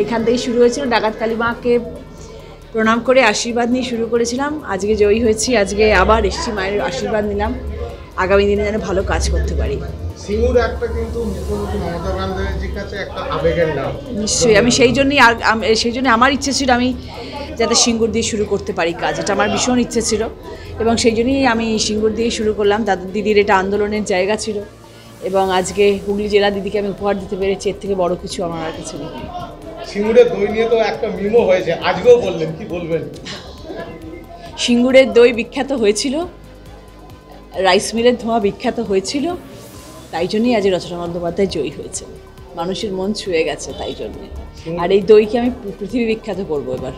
এইখান থেকে শুরু হয়েছিল। ডাকাত কালী মাকে প্রণাম করে আশীর্বাদ নিয়ে শুরু করেছিলাম। আজকে জয়ী হয়েছি, আজকে আবার এসেছি, মায়ের আশীর্বাদ নিলাম, আগামী দিনে যেন ভালো কাজ করতে পারি। সিঙ্গুর একটা কিন্তু মুখ্যমন্ত্রী মমতা ব্যানার্জির কাছে একটা আবেগের নাম। নিশ্চয়ই, আমি সেই জন্যই আমার ইচ্ছে ছিল আমি যাতে সিঙ্গুর দিয়ে শুরু করতে পারি কাজ, এটা আমার ভীষণ ইচ্ছে ছিল এবং সেই জন্যই আমি সিঙ্গুর দিয়ে শুরু করলাম। দাদুর দিদির এটা আন্দোলনের জায়গা ছিল এবং আজকে হুগলি জেলা দিদিকে আমি উপহার দিতে পেরেছি, এর থেকে বড় কিছু আমার কাছে নেই। সিঙ্গুরের দই নিয়ে তো একটা মিমও হয়েছে, আজকেও বললেন, কি বলবেন? সিঙ্গুরের দই বিখ্যাত হয়েছিল, রাইস মিলের ধোঁয়া বিখ্যাত হয়েছিল, তাই জন্যই আজ রচনা বন্দ্যোপাধ্যায় জয়ী হয়েছে। মানুষের মন ছুঁয়ে গেছে তাই জন্যে, আর এই দইকে আমি পৃথিবী বিখ্যাত করবো এবার।